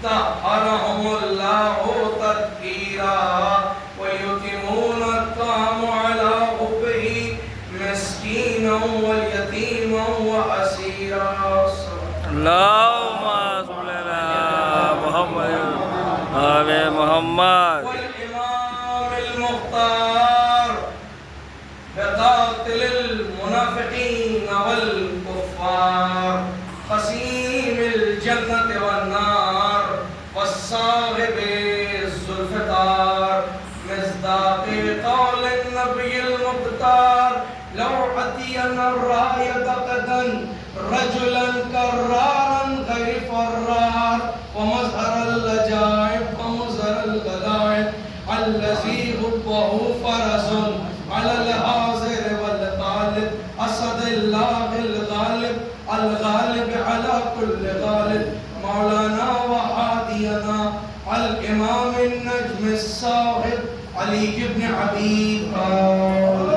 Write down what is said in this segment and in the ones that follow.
طهرهم الله تطهيرا ويطعمون الطعام على حبه مسكينا ويتيما واسيرا. اللهم صل على محمد آل محمد. والإمام المختار بقاتل المنافقين والكفار قسيم الجنة والنار والصاحب الذوالفقار مصداق قول النبي المختار لو أتينا الراية غدا رجلا كرارا غير فرار ومظهر اللجائب ومظهر الغلائب الذي حبه فرس على الحاضر والغالب أسد الله الغالب الغالب على كل غالب مولانا وهادينا الإمام النجم الصاحب علي بن أبي طالب.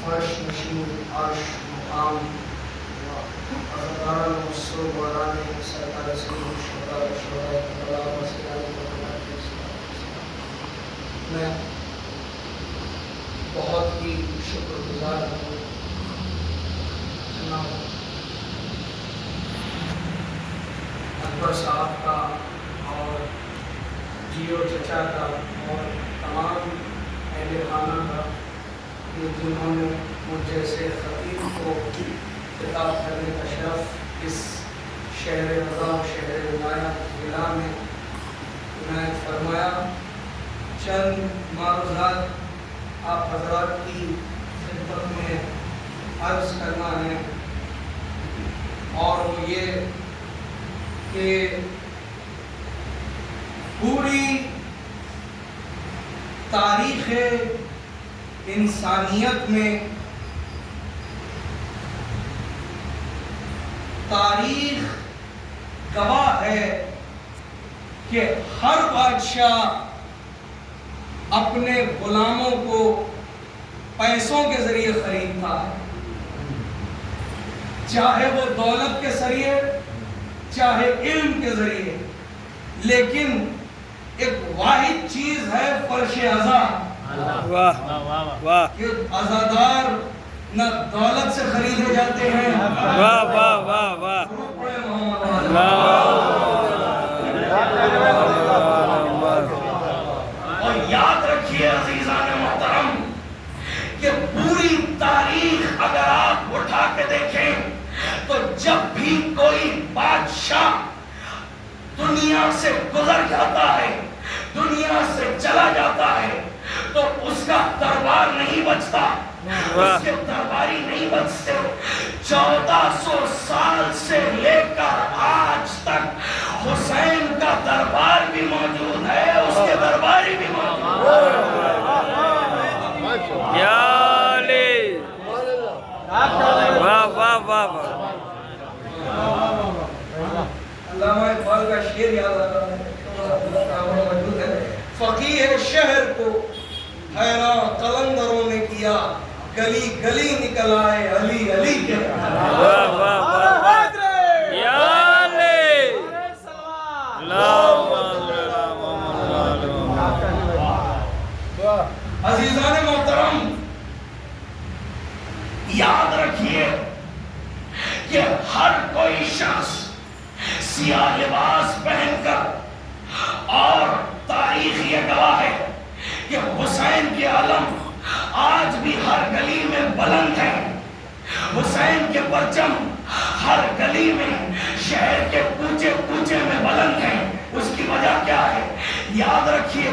فرش نشین عرش مقام حضرتان مصروف ورانے سرکار سید الشہداء والشہداء اللہ وسلم. میں بہت ہی شکر گزار ہوں اکبر صاحب کا اور جیو چچا کا اور تمام اہل خانہ کا جنہوں نے مجھ جیسے خطیب کو خطاب کرنے کا شرف اس شہر رضا شہر ولایت ضلع میں عنایت فرمایا. چند معروضات آپ حضرات کی خدمت میں عرض کرنا ہے اور وہ یہ کہ پوری تاریخ انسانیت میں تاریخ گواہ ہے کہ ہر بادشاہ اپنے غلاموں کو پیسوں کے ذریعے خریدتا ہے، چاہے وہ دولت کے ذریعے چاہے علم کے ذریعے، لیکن ایک واحد چیز ہے فرش عزا. واہ واہ کہ عزادار نہ دولت سے خریدے جاتے ہیں. واہ واہ واہ واہ. اور یاد رکھیے عزیزان محترم کہ پوری تاریخ اگر آپ اٹھا کے دیکھیں تو جب بھی کوئی بادشاہ دنیا سے گزر جاتا ہے، دنیا سے چلا جاتا ہے، تو اس کا دربار نہیں بچتا، اس کے درباری نہیں بچتے. 1400 سال سے لے کر آج تک حسین کا دربار بھی موجود ہے، اس کے درباری بھی موجود ہے. یا علی. واہ واہ واہ واہ. علامہ اقبال کا شعر یاد آتا ہے، موجود ہے. فقیہ شہر کو حیران قلندروں نے کیا، گلی گلی نکل آئے علی علی کے. واہ واہ واہ. یا علی. عزیزان محترم یاد رکھیے کہ ہر کوئی شخص سیاہ لباس پہن کر، اور تاریخ یہ گواہ ہے کہ حسین کے علم آج بھی ہر گلی میں بلند ہے، حسین کے پرچم ہر گلی میں شہر کے کوچے کوچے میں بلند ہیں. اس کی وجہ کیا ہے؟ یاد رکھیے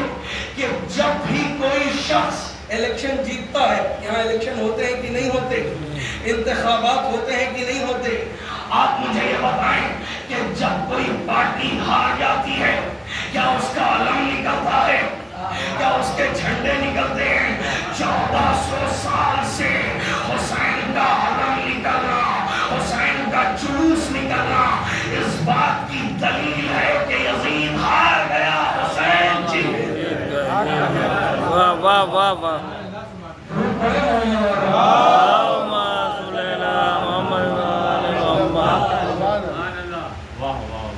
کہ جب بھی کوئی شخص الیکشن جیتتا ہے، یہاں الیکشن ہوتے ہیں کہ نہیں ہوتے، انتخابات ہوتے ہیں کہ نہیں ہوتے، آپ مجھے یہ بتائیں کہ جب کوئی پارٹی ہار جاتی ہے کیا اس کا علم نکلتا ہے؟ کیا اس کے جھنڈے نکلتے ہیں؟ 1400 سال سے حسین کا علم نکلنا، حسین کا جلوس نکلنا اس بات کی دلیل ہے کہ یزید ہار واہ واہ واہ واہ اللہم صلی علی محمد وعلی محمد.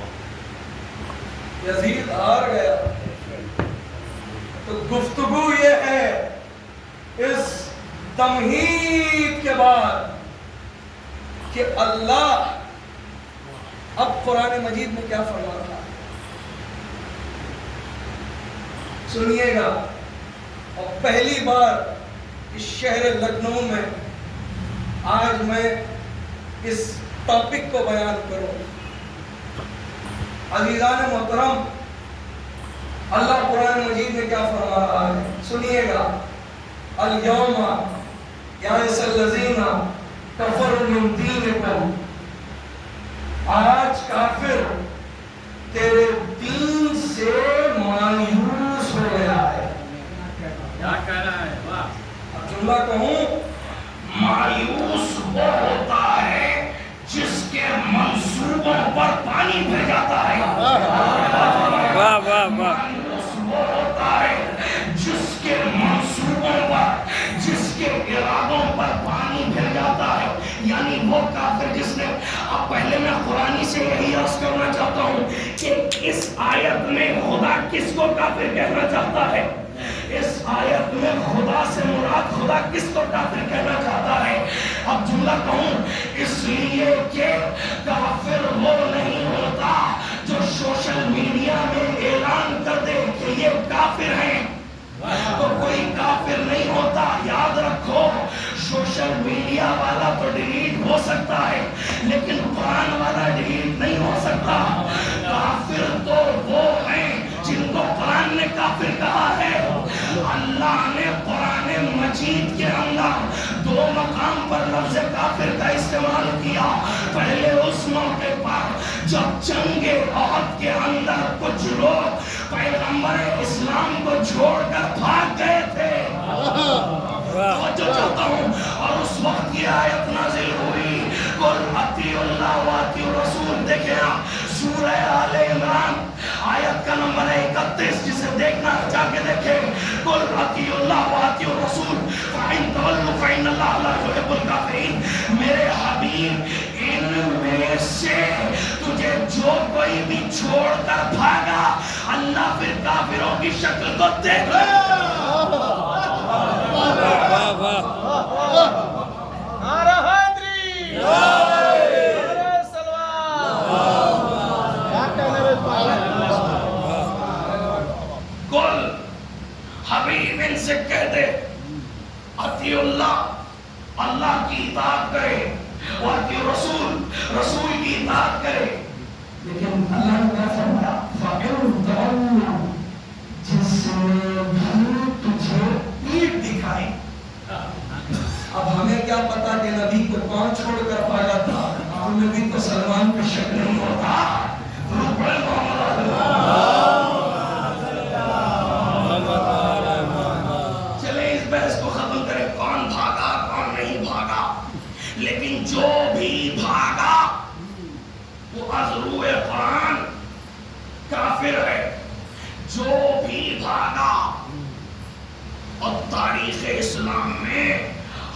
یزید ہار گیا. تو گفتگو یہ ہے اس تمہید کے بعد کہ اللہ اب قرآن مجید میں کیا فرما رہا ہے. سنیے گا. اور پہلی بار اس شہر لکھنؤ میں آج میں اس ٹاپک کو بیان کروں. عزیزان محترم, اللہ قرآن مجید میں کیا فرما رہا ہے سنیے گا. الیوم یائس الذین کفروا من دینکم, آج کافر تیرے دین سے مایوس ہو گیا ہے. کیا کہنا ہے؟ اب جملہ کہوں, مایوس وہ ہوتا ہے جس کے منصوبوں پر پانی بھر جاتا ہے. واہ واہ واہ. مایوس وہ ہوتا ہے جس کے منصوبوں پر, جس کے ارادوں پر پانی بھر جاتا ہے. یعنی وہ کافر جس نے, اب پہلے میں قرآنی سے یہی عرض کرنا چاہتا ہوں کہ اس آیت میں خدا کس کو کافر کہنا چاہتا ہے. اس آیت میں خدا سے مراد خدا کس کو کافر کہنا چاہتا ہے. اب جملہ کہوں, اس لیے کہ کافر وہ نہیں ہوتا جو سوشل میڈیا میں اعلان کر دے کہ یہ کافر ہیں, تو کوئی کافر نہیں ہوتا. یاد رکھو, سوشل میڈیا والا تو ڈیلیٹ ہو سکتا ہے لیکن قرآن والا ڈیلیٹ نہیں ہو سکتا. کافر تو وہ ہیں جن کو قرآن نے کافر کہا ہے. اللہ نے قرآن مجید کے اندر دو مقام پر لفظ کافر کا استعمال کیا. پہلے اس موقع پر جب جنگ احد کے اندر کچھ لوگ پیغمبر اسلام کو چھوڑ کر بھاگ گئے تھے, توجہ چاہتا ہوں, اور اس وقت یہ آیت نازل ہوئی, قل اطیعوا اللہ واطیعوا الرسول. دیکھیں آپ سورہ آل عمران آیت کا نمبر 31, جسے دیکھنا جا کے دیکھیں. قل اطیعوا اللہ واطیعوا الرسول فإن تولوا فإن اللہ لا يحب الکافرین. میرے حبیب, ان میں سے تجھے جو کوئی بھی چھوڑ کر بھاگا, اللہ پھر کافروں کی شکل کو دیکھ لے. واہ واہ. نعرہ حیدری, نعرہ سلوات. قل, حبیب ان سے کہہ دے, اطیعوا اللہ, اللہ کی اطاعت کرے, واطیعوا الرسول, رسول کی اطاعت کرے. لیکن اللہ نے کیا فرمایا, فَإِن تَوَلُّوا, جس نے بھی تجھے پیٹھ دکھائی. اب ہمیں کیا پتا کہ نبی کو کون چھوڑ کر پایا تھا. تمہیں بھی تو سلمان کا شک نہیں ہوتا. چلیں اس بحث کو ختم کریں, کون بھاگا کون نہیں بھاگا. لیکن جو بھی بھاگا وہ از روئے قرآن کافر ہے. جو بھی بھاگا. اور تاریخ اسلام میں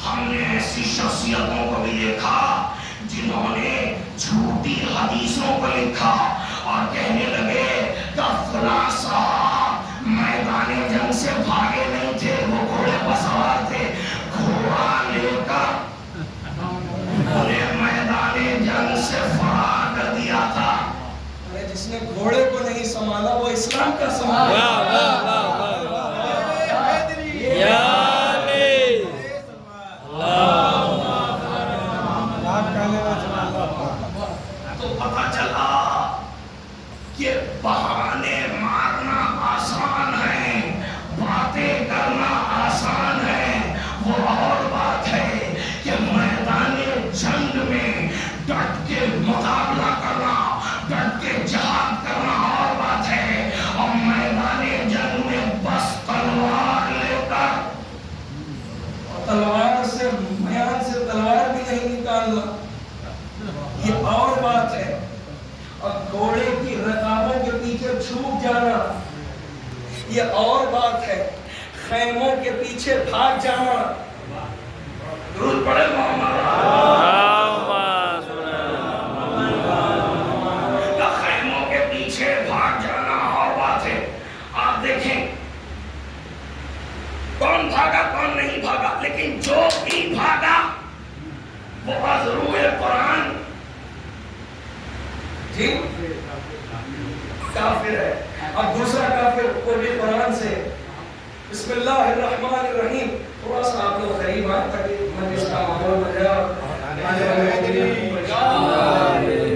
ہم نے ایسی شخصیتوں کو بھی دیکھا جنہوں نے جھوٹی حدیثوں کو لکھا اور کہنے لگے کہ فلاں صاحب میدان جنگ سے بھاگے نہیں تھے, وہ گھوڑے پر سوار تھے, گھوڑا لے کر انہیں میدان جنگ سے فرار کر دیا تھا. جس نے گھوڑے کو نہیں سنبھالا وہ اسلام کا سنبھالا. واہ واہ واہ واہ. یا علی. تو پتہ چلا کہ بہانے مارنا آسان ہے, باتیں کرنا آسان ہے. وہ اور بات ہے کہ میدان جنگ میں ڈٹ کے مقابلہ کرنا, ڈٹ کے جہاد کرنا اور بات ہے. اور میدان جنگ میں بس تلوار لے کر, تلوار سے میان سے تلوار بھی نہیں نکالنا, یہ اور بات ہے. اور گھوڑے کی رکابوں کے پیچھے چھوٹ جانا, یہ اور بات ہے. خیموں کے پیچھے بھاگ جانا. درود پڑھے محمد کا خیموں کے پیچھے بھاگ جانا اور بات ہے. آپ دیکھیں کون بھاگا کون نہیں بھاگا، لیکن جو بھی بھاگا وہ روح قرآن جی کافر ہے. اب دوسرا کافر وہ بھی قرآن سے. بسم اللہ الرحمن الرحیم. تھوڑا سا آپ لوگ قریب آئے تاکہ مجلس کا ماحول بن جائے.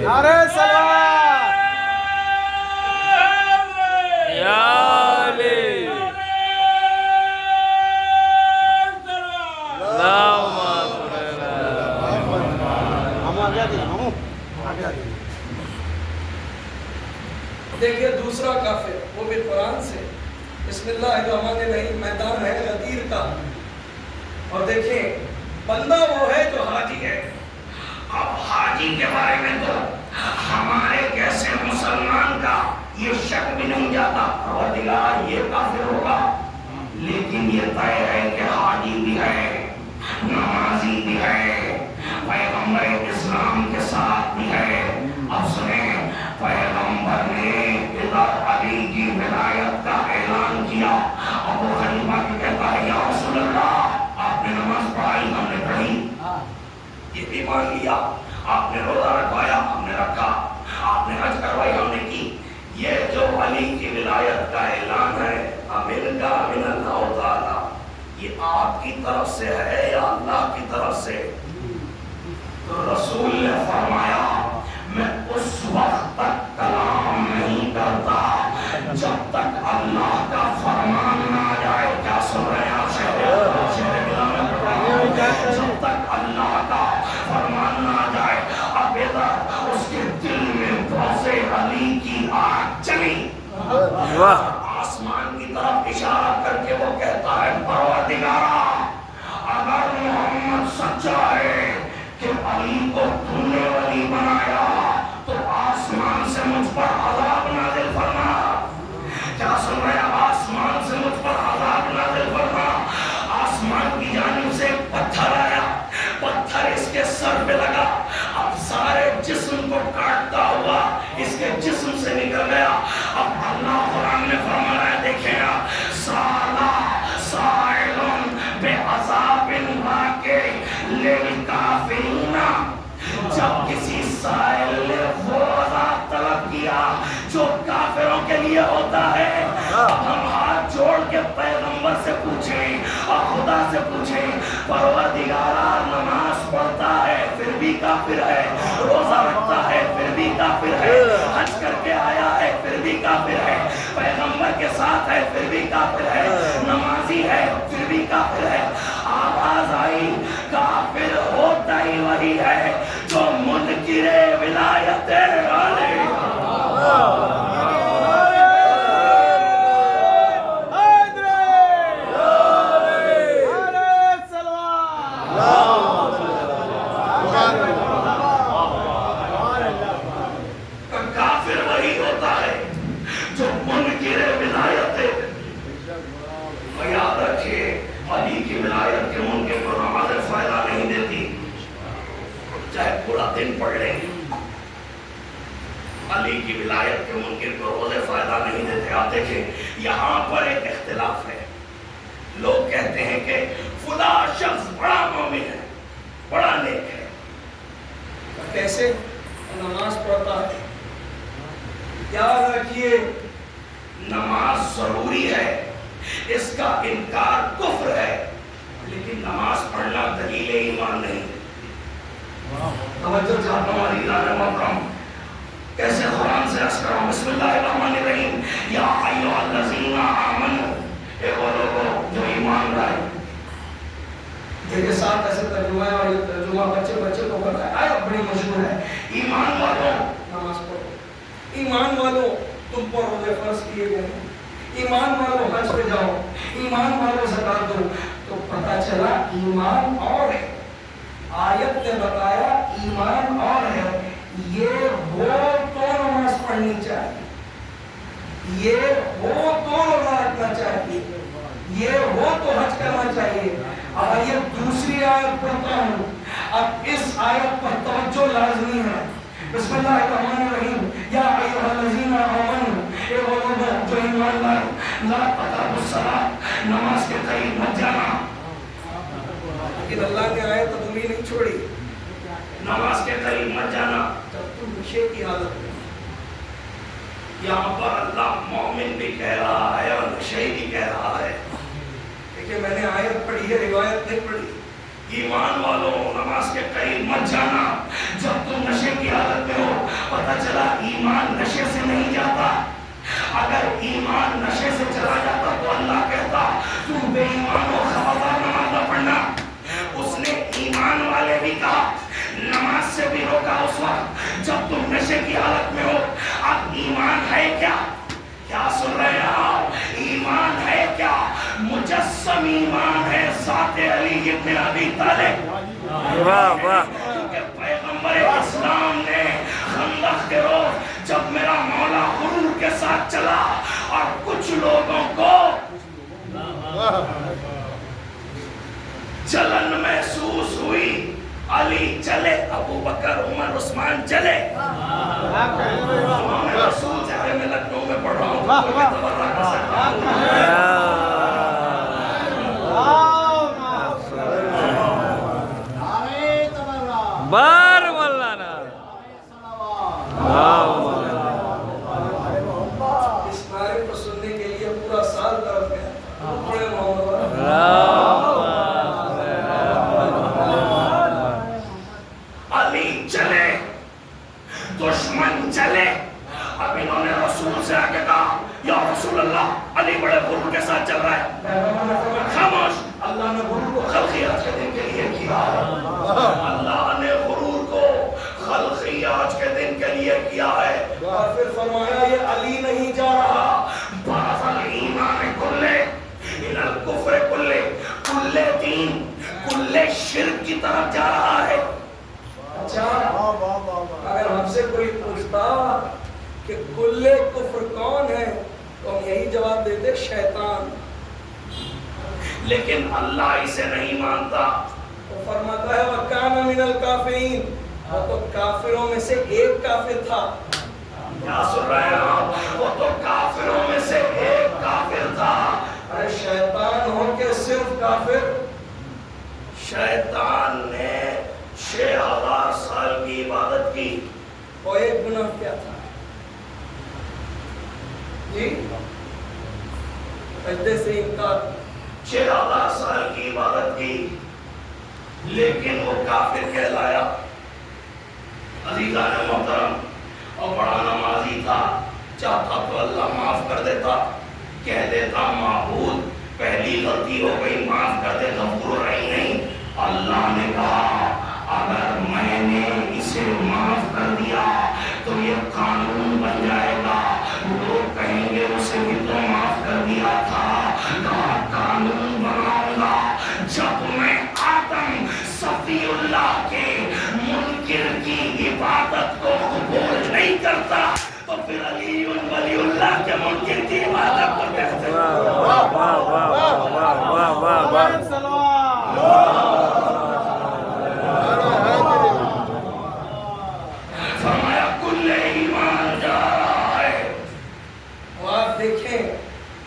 نعرہ صلوات یا علی دیکھیے دوسرا کافر وہ بھی قرآن سے. بسم اللہ الرحمن الرحیم. میدان ہے غدیر کا. اور دیکھیں بندہ وہ ہے جو حاجی ہے. اب حاجی کے بارے میں تو ہمارے جیسے مسلمان کا یہ شک بھی نہیں جاتا اور دیگر یہ کافر ہوگا، لیکن یہ طے ہے کہ حاجی بھی ہے، نمازی بھی ہے، پیغمبر اسلام کے ساتھ بھی ہے. اب سنیں پیغمبر نے ادھر علی کی ولایت کا اعلان کیا. ابو حنیفہ کہتا ہے یا رسول اللہ آپ نے نماز پڑھائی ہم نے پڑھی، یہ بھی مان لیا. آپ نے روزہ رکھوایا ہم نے رکھا، آپ نے حج کروائی ہم نے کی. یہ جو علی کی ولایت کا اعلان ہے امن کا من اللہ تعالی، یہ آپ کی طرف سے ہے یا اللہ کی طرف سے؟ تو رسول نے فرمایا میں اس وقت تک کلام نہیں کرتا جب تک اللہ کا فرمان نہ آ جائے. کیا سن رہے ہیں آپ؟ جب تک اللہ کا فرمان نہ آ جائے. اب ادھر اس کے دل میں بغض علی کی آگ چلی. آسمان کی طرف اشارہ کر کے وہ کہتا ہے پروردگارا اگر محمد سچا ہے کہ علی کو تم نے ولی بنایا تو آسمان سے مجھ پر عذاب نازل فرما. کیا سن رہے ہیں؟ آسمان سے مجھ پر عذاب نازل فرما. آسمان کی جانب سے پتھر آیا، پتھر اس کے سر پہ لگا. اب سارے جسم کو کاٹتا ہوا اس کے جسم سے نکل گیا. اب اللہ قرآن میں فرمایا ہے دیکھیں آپ سالا سائلن بے عذاب واقع للکافرین. جب کسی سائل نے وہ عذاب طلب کیا جو کافروں کے لیے ہوتا ہے. اب ہم ہاتھ جوڑ کے پیغمبر سے پوچھیں اور خدا سے پوچھیں پروردگارا نماز پڑھتا ہے پھر بھی کافر ہے، روزہ رکھتا ہے پھر بھی کافر ہے، حج کر کے آیا ہے پھر بھی کافر ہے، پیغمبر کے ساتھ ہے پھر بھی کافر ہے، نمازی ہے پھر بھی کافر ہے. آواز آئی کافر ہوتا ہی وہی ہے جو منکر ولایت علیہ. کافر وہی ہوتا ہے جو منکر ولایت ہے. یاد رکھیے علی کی ولایت کے منکر کو نمازیں فائدہ نہیں دیتی چاہے پورا دن پڑھ لیں. علی کی ولایت کے منکر کو روزے فائدہ نہیں دیتے. آپ دیکھیں یہاں پر ایک اختلاف ہے. لوگ کہتے ہیں کہ فلاں شخص بڑا مومن ہے، بڑا نیک ہے. کیسے نماز پڑھتا ہے؟ یاد رکھیے نماز ضروری ہے، اس کا انکار کفر ہے، لیکن نماز پڑھنا دلیل ایمان نہیں. توجہ چاہتا ہوں عزیزان محترم کیسے قرآن سے عرض کروں. بسم اللہ الرحمن الرحیم. یا ایھا الذین آمنوا، اے وہ لوگوں جو ایمان لائے. میرے ساتھ ایسے ترجمہ ہے اور یہ ترجمہ بچے کو کرتا ہے. آیت بڑی مشہور ہے. ایمان والوں نماز پڑھو. ایمان والوں تم پر روزے فرض کیے گئے ہیں. ایمان والوں حج پہ جاؤ. ایمان والوں زکات دو. تو پتہ چلا ایمان اور ہے. آیت نے بتایا ایمان اور ہے. یہ ہو تو نماز پڑھنی چاہیے، یہ ہو تو روزہ رکھنا چاہیے، یہ ہو تو حج کرنا چاہیے. اب یہ دوسری آیت پڑھتا ہوں. اب اس آیت پر توجہ لازمی ہے. بسم اللہ الرحمن الرحیم. یا ایھا الذین آمنوا، اے وہ لوگ جو ایمان لائے، لا تقربوا الصلاۃ، نماز کے قریب مت جانا. لیکن اللہ نے آیت عمومی نہیں چھوڑی. نماز کے قریب مت جانا جب تم نشے کی حالت میں. یہاں پر اللہ مومن بھی کہہ رہا ہے اور نشے بھی کہہ رہا ہے. دیکھیں میں نے آیت پڑھی ہے، روایت نہیں پڑھی. ایمان والوں نماز کے قریب مت جانا جب تم نشے کی حالت میں ہو. پتہ چلا ایمان نشے سے نہیں جاتا. اگر ایمان نشے سے چلا جاتا تو اللہ کہتا تم بے ایمان ہو، خبردار نماز نہ پڑھنا. اس نے ایمان والے بھی کہا، نماز سے بھی روکا اس وقت جب تم نشے کی حالت میں ہو. اب ایمان ہے کیا؟ کیا سن رہے ہیں آپ؟ ایمان ہے کیا؟ مجسم ایمان ہے ذات علی ابن ابی طالب. واہ واہ. پیغمبر اسلام نے خندق کے روز جب میرا مولا غرور کے ساتھ چلا اور کچھ لوگوں کو جلن محسوس ہوئی، علی چلے، ابو بکر عمر عثمان چلے. رسول چہرے میں لکھنؤ میں پڑھ رہا ہوں. بار مولانا اس نعرے کو سننے کے لیے پورا سال طرف گیا. بڑے محمد علی چلے، دشمن چلے. اب انہوں نے رسول سے آگے کہا یا رسول اللہ علی بڑے غرور کے ساتھ چل رہا ہے. خاموش. اللہ نے غرور کو خلقیات کے دن کے لیے کیا. اللہ نے غرور کو خلقیات کے دن کے لیے کیا ہے. اور پھر فرمایا یہ علی نہیں جا رہا، بازل ایمان کلے ان الکفر کلے، کلے دین کلے شرک کی طرف جا رہا ہے. اچھا اگر ہم سے کوئی پوچھتا کہ کلے کفر کون ہے تو ہم یہی جواب دیتے شیطان. لیکن اللہ اسے نہیں مانتا. وہ فرماتا ہے وَكَانَ مِنَ الْكَافِرِينَ، وہ تو کافروں میں سے ایک کافر تھا. کیا سن رہے ہیں آپ؟ وہ تو کافروں میں سے ایک کافر تھا. ارے شیطان ہو کے صرف کافر؟ شیطان نے 6000 سال کی عبادت کی، وہ ایک گناہ کیا تھا جی؟ سجدے سے انکار. 6000 سال کی عبادت کی لیکن وہ کافر کہلایا. عزیزان محترم، اور بڑا نمازی تھا، چاہتا تو اللہ معاف کر دیتا، کہہ دیتا معبود پہلی غلطی ہو گئی معاف کر دے، غفور رحیم نہیں. اللہ نے کہا اگر میں نے اسے معاف کر دیا تو یہ قانون بن جائے گا. لوگ کہیں گے اسے بھی تو معاف کر دیا تھا. کہا قانون بناؤں گا جب میں آدم صفی اللہ کے منکر کی عبادت کو قبول نہیں کرتا تو پھر علی ولی اللہ کے منکر کی عبادت کو کیسے. واہ واہ واہ واہ واہ واہ. فرمایا کل ایمان جا رہا ہے. اور آپ دیکھیں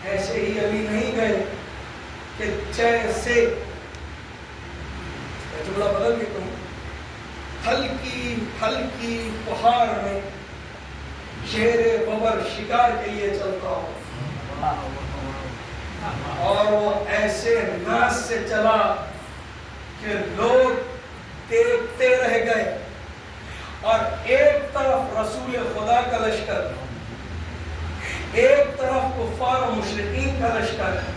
ایسے ہی علی نہیں گئے کہ جیسے جملہ بدل کے کہوں، ہلکی ہلکی پہاڑ میں شیر ببر شکار کے لیے چلتا ہو اور وہ ایسے ناز سے چلا کہ لوگ دیکھتے رہ گئے. اور ایک طرف رسول خدا کا لشکر، ایک طرف کفار و مشرکین کا لشکر ہے،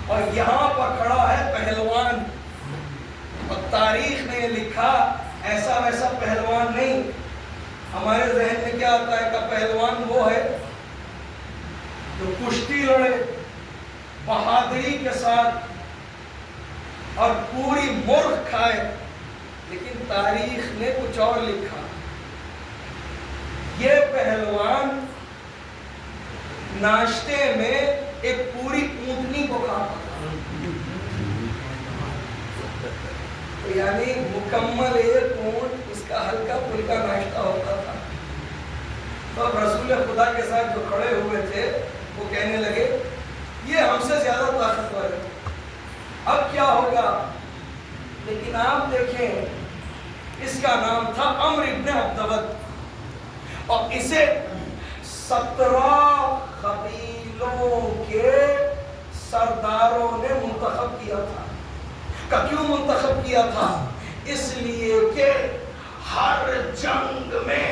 اور یہاں پر کھڑا ہے پہلوان. اور تاریخ نے یہ لکھا ایسا ویسا پہلوان نہیں. ہمارے ذہن میں کیا آتا ہے کہ پہلوان وہ ہے جو کشتی لڑے بہادری کے ساتھ اور پوری مرغ کھائے. لیکن تاریخ نے کچھ اور لکھا. یہ پہلوان ناشتے میں ایک پوری اونٹنی کو کھاتا تھا. تو یعنی مکمل ایک اونٹ اس کا ہلکا پھلکا ناشتہ ہوتا تھا. تو اب رسول خدا کے ساتھ جو کھڑے ہوئے تھے وہ کہنے لگے یہ ہم سے زیادہ طاقتور ہے، اب کیا ہوگا؟ لیکن آپ دیکھیں اس کا نام تھا عمرو ابن عبدود اور اسے 17 قبیلوں کے سرداروں نے منتخب کیا تھا. کیوں منتخب کیا تھا؟ اس لیے کہ ہر جنگ میں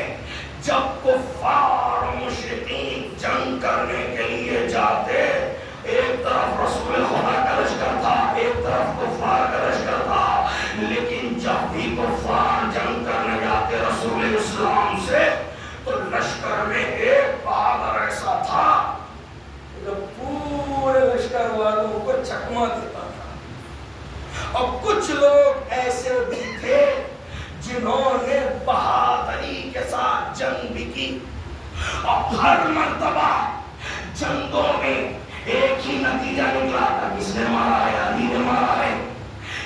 جب کفار و مشرکین جنگ کرنے کے لیے جاتے، ایک طرف رسول خدا کا لشکر تھا، ایک طرف کفار کا لشکر تھا، لیکن جب بھی کفار جنگ کرنے جاتے رسول اسلام سے تو لشکر میں ایک بہادر ایسا تھا جو پورے لشکر والوں کو چکما دیتا تھا. اور کچھ لوگ ایسے بھی تھے جنہوں نے بہادری کے ساتھ جنگ بھی کی اور ہر مرتبہ جنگوں میں ایک ہی نتیجہ نکلا تھا، کس نے مارا ہے؟ علی نے مارا ہے.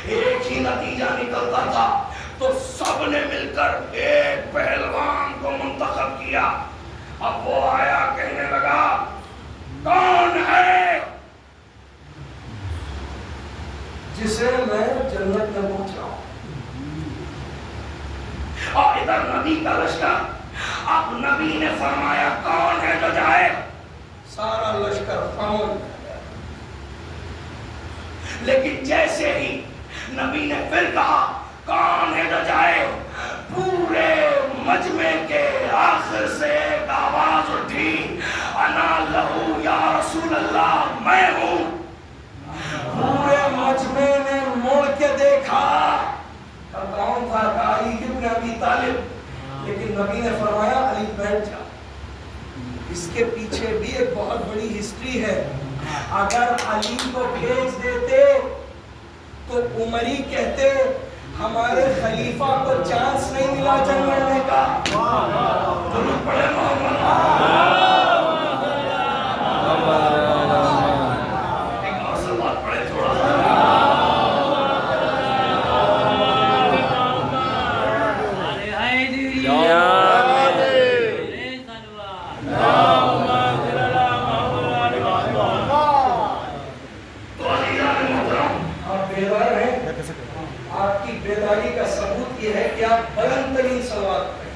ایک ہی نتیجہ نکلتا تھا. تو سب نے مل کر ایک پہلوان کو منتخب کیا. اب وہ آیا کہنے لگا کون ہے جسے میں جنت میں پہنچاؤں؟ اور ادھر نبی کا لشکر. اب نبی نے فرمایا کون ہے جو جائے؟ سارا لشکر خاموش. لیکن جیسے ہی نبی نے پھر کہا کون ہے جو جائے، پورے مجمع کے آخر سے ایک آواز اٹھی انا لہو یا رسول اللہ، میں ہوں. پورے مجمع نے مڑ کے دیکھا کون تھا؟ علی ابن ابی طالب. لیکن نبی نے فرمایا علی بیٹھ جا. اس کے پیچھے بھی ایک بہت بڑی ہسٹری ہے. اگر علی کو بھیج دیتے تو عمر ہی کہتے ہمارے خلیفہ کو چانس نہیں ملا جنگ لڑنے کا. درود پڑھے محمد. ایک اور سلوات پڑھے تھوڑا سا. آپ کی بیداری کا ثبوت یہ ہے کہ آپ بلند ترین صلوات پڑھیں.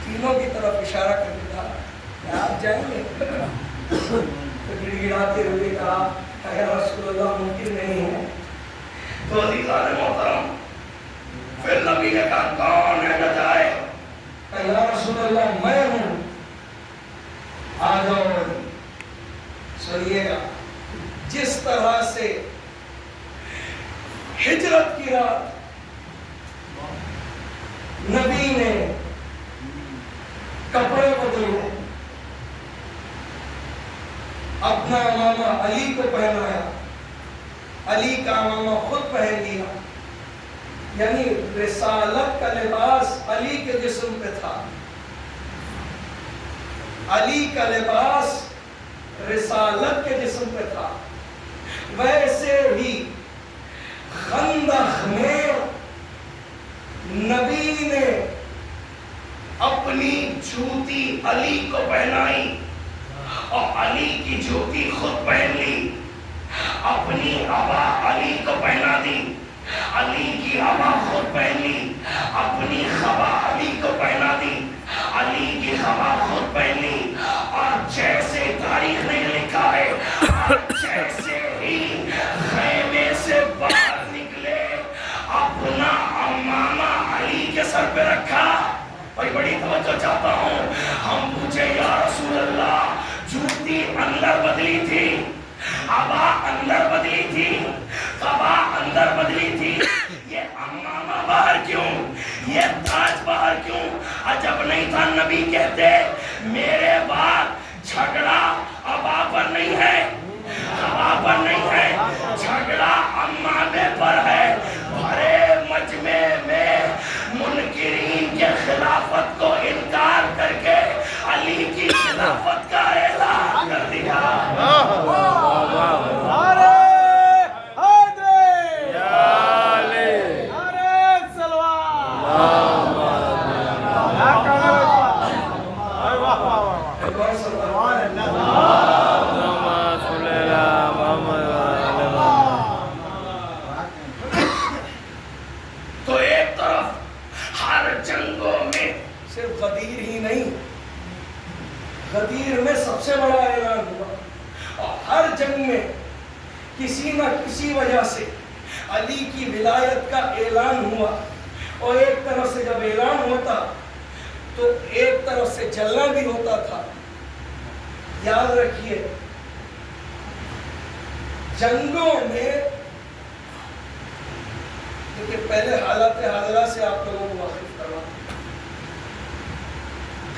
تینوں کی طرف اشارہ کر کے کہا کہ آپ جائیں گے؟ تو گڑ گڑاتے ہوئے کہا کہ یا رسول اللہ ممکن نہیں ہے. تو عزیزان محترم پھر نبی نے کہا کون ہے جو جائے؟ کہ یا رسول اللہ میں ہوں. آ جاؤ. سنیے گا جس طرح سے ہجرت کی رات نبی نے کپڑے بدلے، اپنا امامہ علی کو پہنایا، علی کا امامہ خود پہن لیا. یعنی رسالت کا لباس علی کے جسم پہ تھا، علی کا لباس رسالت کے جسم پہ تھا. ویسے ہی خندق میں نبی نے اپنی جوتی علی کو پہنائی اور علی کی جوتی خود پہن لی. اپنی عبا علی کو پہنا دی، علی کی عبا خود پہن لی. اپنی خبا علی کو پہنا دی، علی کی خبا خود پہن لی. اور جیسے تاریخ نے لکھا ہے، جیسے ہی خیمے سے باہر نکلے اپنا امامہ علی کے سر پہ رکھا بھائی بڑی توجہ چاہتا ہوں. ہم پوچھے یا رسول اللہ جوتی اندر بدلی تھی, ابا اندر بدلی تھی, قبا اندر بدلی تھی, یہ امامہ باہر کیوں, یہ تاج باہر کیوں؟ عجب نہیں تھا نبی کہتے میرے بعد جھگڑا ابا پر نہیں ہے, قبا پر نہیں ہے, جھگڑا امامے پر ہے. بھرے مجمع میں منکرین کے خلافت کو انکار کر کے علی کی خلافت کا اعلان کر دیا. نعرہ حیدری، یا علی، نعرہ سلوات. کیا کہنا ہے؟ واہ واہ واہ واہ. سبحان اللہ. اللہم صلی علی محمد وعلی تو ایک طرف ہر جنگوں میں صرف غدیر ہی نہیں, غدیر میں سب سے بڑا اعلان ہوا, اور ہر جنگ میں کسی نہ کسی وجہ سے علی کی ولایت کا اعلان ہوا. اور ایک طرف سے جب اعلان ہوتا تو ایک طرف سے جلنا بھی ہوتا تھا. یاد رکھیے جنگوں میں, لیکن پہلے حالات حاضرہ سے آپ لوگوں کو واقف کروا,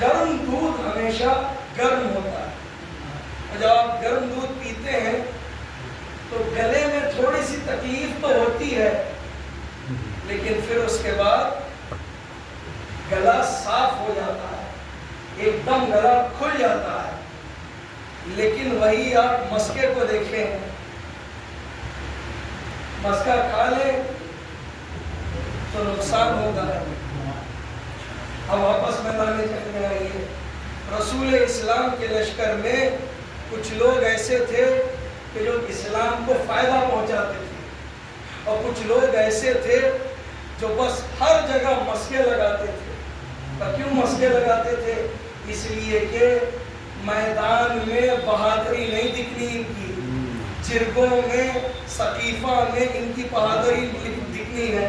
گرم دودھ ہمیشہ گرم ہوتا ہے, اور جب آپ گرم دودھ پیتے ہیں تو گلے میں تھوڑی سی تکلیف تو ہوتی ہے, لیکن پھر اس کے بعد گلا صاف ہو جاتا ہے, ایک دم گلا کھل جاتا ہے. لیکن وہی آپ مسکے کو دیکھیں, مسکا کھا لیں تو نقصان ہوتا ہے. اب واپس میدان جنگ میں آئیے. رسول اسلام کے لشکر میں کچھ لوگ ایسے تھے کہ جو اسلام کو فائدہ پہنچاتے تھے, اور کچھ لوگ ایسے تھے جو بس ہر جگہ مسکے لگاتے تھے. کیوں مسکے لگاتے تھے؟ اس لیے کہ میدان میں بہادری نہیں دکھنی ان کی, جرگوں میں ثقیفہ میں ان کی بہادری دکھنی ہے.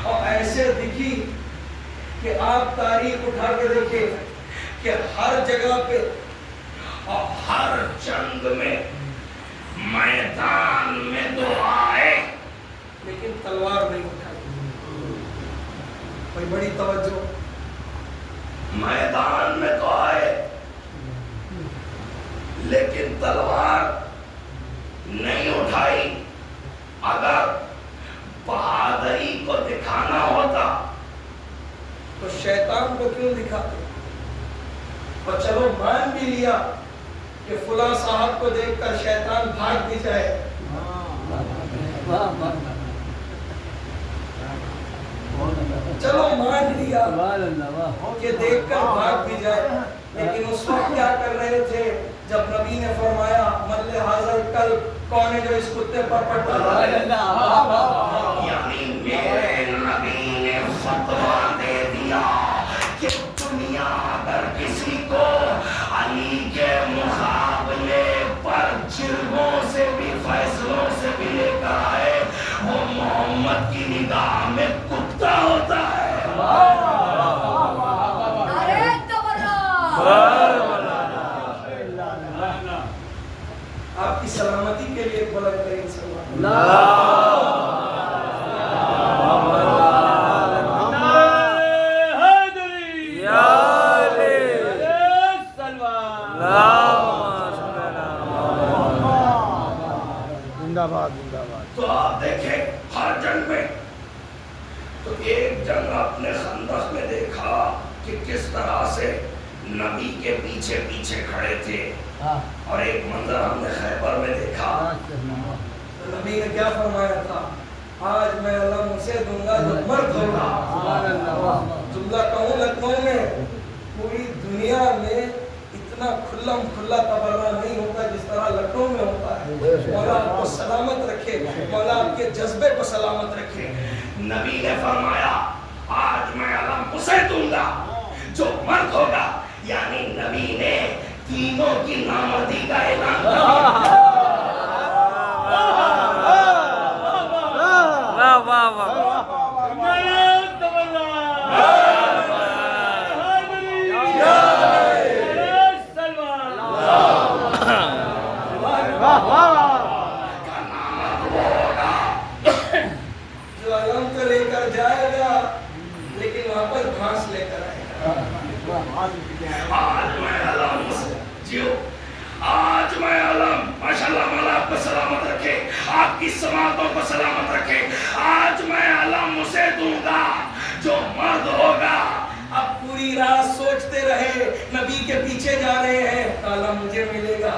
اور ایسے دکھی کہ آپ تاریخ اٹھا کے دیکھیں کہ ہر جگہ پہ اور ہر جنگ میں میدان میں تو آئے لیکن تلوار نہیں اٹھائی. کوئی بڑی توجہ, میدان میں تو آئے لیکن تلوار نہیں اٹھائی. اگر بہادری کو دکھانا ہوتا تو شیطان کو کیوں دکھاتے؟ اور چلو مان بھی لیا کہ فلاں صاحب کو دیکھ کر شیطان بھاگ بھی جائے, چلو مان لیا کہ دیکھ کر بھاگ بھی جائے, لیکن اس وقت کیا کر رہے تھے جب نبی نے فرمایا مل حاضر کل کون ہے جو اس کتے پر پڑتا ہے؟ یعنی میرے نبی نے فتویٰ دے دیا کہ دنیا اگر کسی کو علی کے مقابلے پر جرگوں سے بھی فیصلوں سے بھی لے کر آئے وہ محمد کی نگاہ میں کتا ہوتا ہے. آپ کی سلامتی کے لیے بلند ترین سلام. تو آپ دیکھیں ہر جنگ میں, تو ایک جنگ آپ نے خندق میں دیکھا کہ کس طرح سے نبی کے پیچھے پیچھے کھڑے تھے, اور ایک منظر ہم نے خیبر میں دیکھا. نبی نے کیا فرمایا تھا؟ آج میں علم اسے دوں گا جو مرد ہوگا. جملہ کہوں لکھنؤ میں پوری دنیا میں اتنا کھلم کھلا تبرہ نہیں ہوتا جس طرح لکھنؤ میں ہوتا ہے. مولا آپ کو سلامت رکھے, مولا آپ کے جذبے کو سلامت رکھے. نبی نے فرمایا آج میں علم اسے دوں گا جو مرد ہوگا, یعنی نبی نے تینوں کی نامردی کا اعلان کر دیا. واہ واہ واہ. اندر گھاس لے کر آئے گا۔ آج میں علم جیو، آج میں علم ماشاءاللہ مولا آپ کو سلامت رکھے، آپ کی سماعتوں کو سلامت رکھے، آج میں علم اسے دوں گا جو مرد ہوگا۔ اب پوری رات سوچتے رہے، نبی کے پیچھے جا رہے ہیں، علم مجھے ملے گا،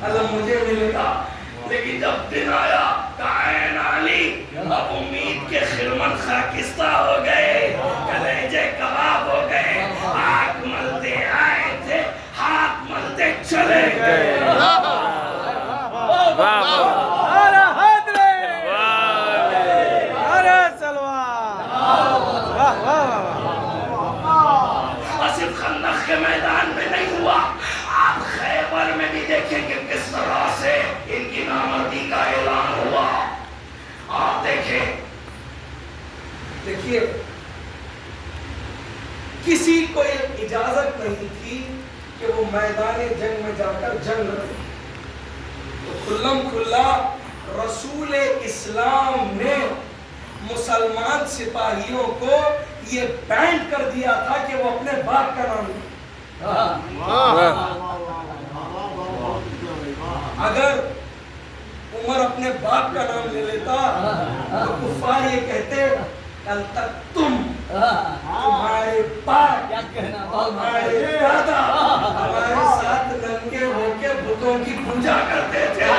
علم مجھے ملے گا، لیکن جب دن آیا کائن علی، اب امید کے خرمن خاکستہ ہو گئے، کلیجے کباب ہو گئے، ہاتھ ملتے آئے تھے، ہاتھ ملتے چلے گئے۔ ارے حیدری، ارے سلوان، واہ واہ اور صرف خندق کے میدان میں نہیں ہوا، آپ خیبر میں بھی دیکھیں کہ کس طرح سے ان کی نامردی کا اعلان ہوا۔ آپ دیکھیں، دیکھیے کسی کو یہ اجازت نہیں تھی کہ وہ میدان جنگ میں جا کر جنگ لڑے، تو کھلم کھلا رسول اسلام نے مسلمان سپاہیوں کو یہ بینڈ کر دیا تھا کہ وہ اپنے باپ کا نام لیں۔ اگر عمر اپنے باپ کا نام لے لیتا تو کفار یہ کہتے کل تک تم، تمہارے باپ، تمہارے دادا ہمارے ساتھ ننگے ہو کے بتوں کی پوجا کرتے تھے،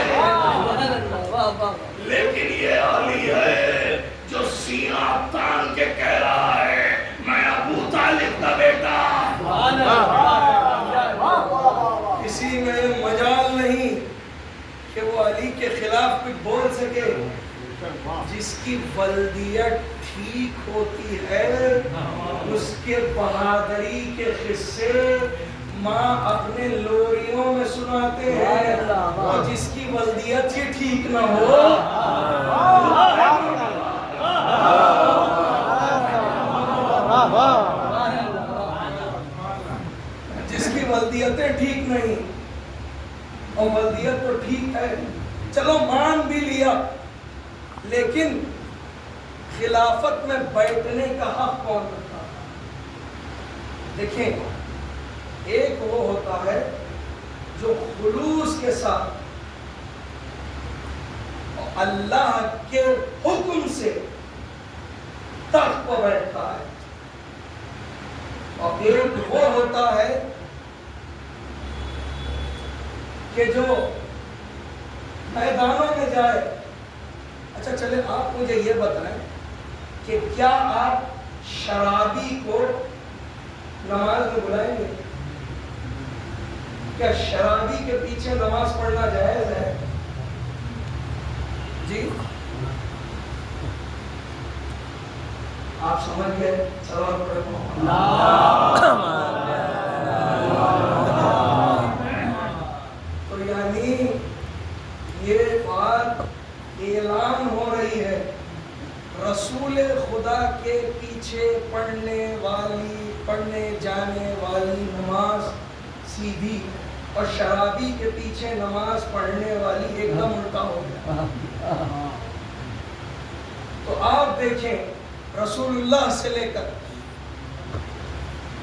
لیکن یہ علی ہے جو سینہ تان کے کہہ رہا ہے میں ابو طالب کا بیٹا۔ کسی میں مجال نہیں کہ وہ علی کے خلاف کچھ بول سکے۔ جس کی ولدیت ٹھیک ہوتی ہے اس کے بہادری کے قصے ماں اپنے لوریوں میں سناتے ہیں، اور جس کی ولدیت ہی ٹھیک نہ ہو، جس کی ولدیتیں ٹھیک نہیں، اور ولدیت تو ٹھیک ہے چلو مان بھی لیا، لیکن خلافت میں بیٹھنے کا حق کون رکھتا ہے؟ دیکھیں، ایک وہ ہوتا ہے جو خلوص کے ساتھ اللہ کے حکم سے تخت پر بیٹھتا ہے، اور ایک وہ ہوتا ہے کہ جو میدانوں میں جائے۔ اچھا چلے آپ مجھے یہ بتائیں کہ کیا آپ شرابی کو نماز میں بلائیں گے؟ کیا شرابی کے پیچھے نماز پڑھنا جائز ہے؟ جی آپ سمجھ گئے؟ سوال پڑھو۔ تو یعنی یہ بات اعلان ہو رہی ہے رسول خدا کے پیچھے پڑھنے جانے والی نماز سیدھی، اور شرابی کے پیچھے نماز پڑھنے والی ایک دم الٹا ہو گیا۔ تو آپ دیکھیں رسول اللہ سے لے کر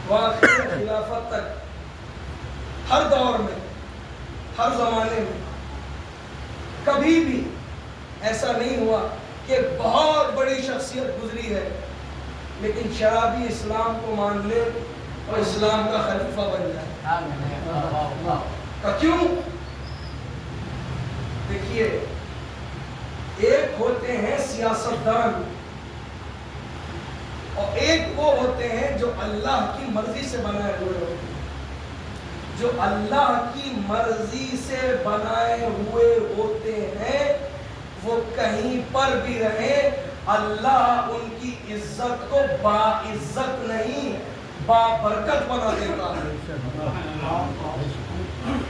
واقعی خلافت تک ہر دور میں، ہر زمانے میں کبھی بھی ایسا نہیں ہوا کہ بہت بڑی شخصیت گزری ہے لیکن شرابی اسلام کو مان لے اور اسلام کا خلیفہ بن جائے۔ کیوں؟ دیکھیے، ایک ہوتے ہیں سیاستدان اور ایک وہ ہوتے ہیں جو اللہ کی مرضی سے بنائے ہوئے ہوتے ہیں۔ جو اللہ کی مرضی سے بنائے ہوئے ہوتے ہیں وہ کہیں پر بھی رہیں اللہ ان کی عزت کو باعزت نہیں بابرکت بنا دیتا ہے۔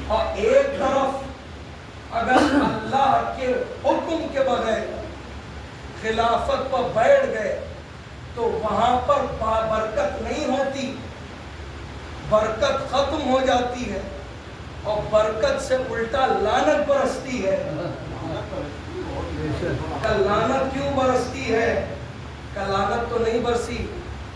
اور ایک طرف اگر اللہ کے حکم کے بغیر خلافت پر بیٹھ گئے تو وہاں پر بابرکت نہیں ہوتی، برکت ختم ہو جاتی ہے اور برکت سے الٹا لعنت برستی ہے۔ لعنت کیوں برستی ہے؟ لعنت تو نہیں برسی،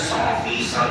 100%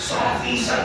100%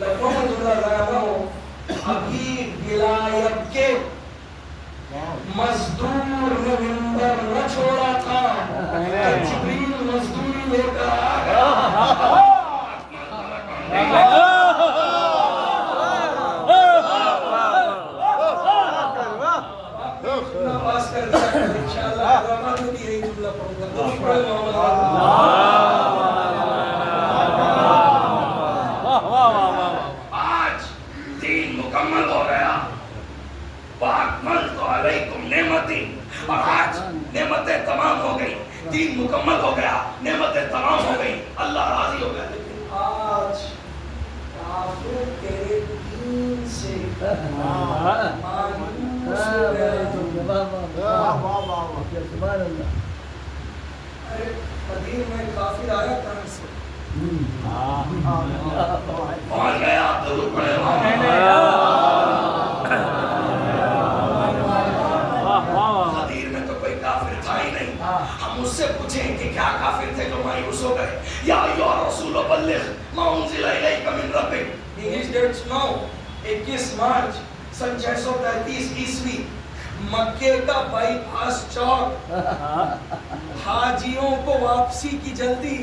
لکھنؤ میں جملہ لایا ہوں ابھی ولایت کے مزدور نے منبر نہ چھوڑا تھا کہ جبریل مزدوری لے کر آ گیا. پاس کر دیا انشاءاللہ حیدرآباد میں بھی یہی جملہ پڑھوں گا. آج دین مکمل ہو گیا. وَأَكْمَلْتُ عَلَيْكُمْ نِعْمَتِي. اور آج نعمتیں تمام ہو گئی, دین مکمل ہو گیا, نعمتیں تمام ہو گئی, اللہ راضی ہو گیا. لیکن آج کافر تیرے دین سے مایوس ہو گئے. ارے قدیر میں کافر آیا کہاں سے؟ پہنچ گیا درود پڑھے. قدیر میں تو کوئی کافر تھا ہی نہیں. ہم اس سے پوچھیں کہ کیا کافر تھے جو مایوس ہو گئے. یا ایھا الرسول بلغ ما انزل الیک من ربک. انگلش ڈیٹس 21 مارچ سن 633 عیسوی مکے کا بائی پاس چوک. حاجیوں کو واپسی کی جلدی.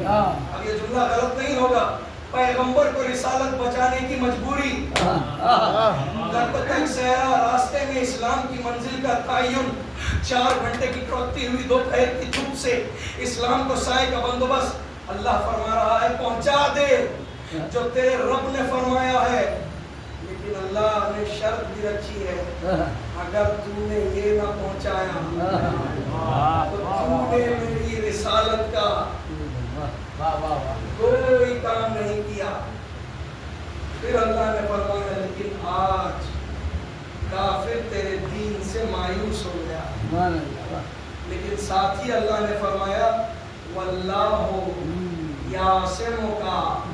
اب یہ جملہ غلط نہیں ہوگا. پیغمبر کو رسالت بچانے کی مجبوری. لگتا صحرا راستے میں اسلام کی منزل کا تعین. 4 گھنٹے کی ٹرکتی ہوئی دوپہر کی دھوپ سے اسلام کو سائے کا بندوبست. اللہ فرما رہا ہے پہنچا دے جو تیرے رب نے فرمایا ہے. لیکن اللہ نے شرط بھی رکھی ہے اگر تو نے یہ نہ پہنچایا تو تو نے میری رسالت کا کوئی کام نہیں کیا. پھر اللہ نے فرمایا لیکن آج کافر تیرے دین سے مایوس ہو گیا. لیکن ساتھ ہی اللہ نے فرمایا واللہ یعصمک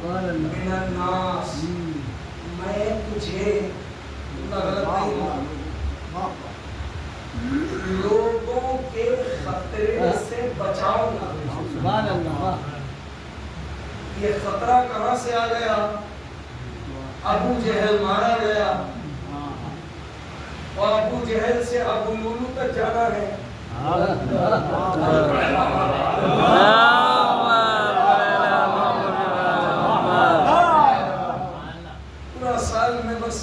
من الناس. میں تجھے غلط نہیں ہوں لوگوں کے خطرے سے بچاؤں گا. یہ خطرہ کہاں سے آ گیا؟ ابو جہل مارا گیا اور ابو جہل سے ابو لولو تک جانا ہے. پورا سال میں بس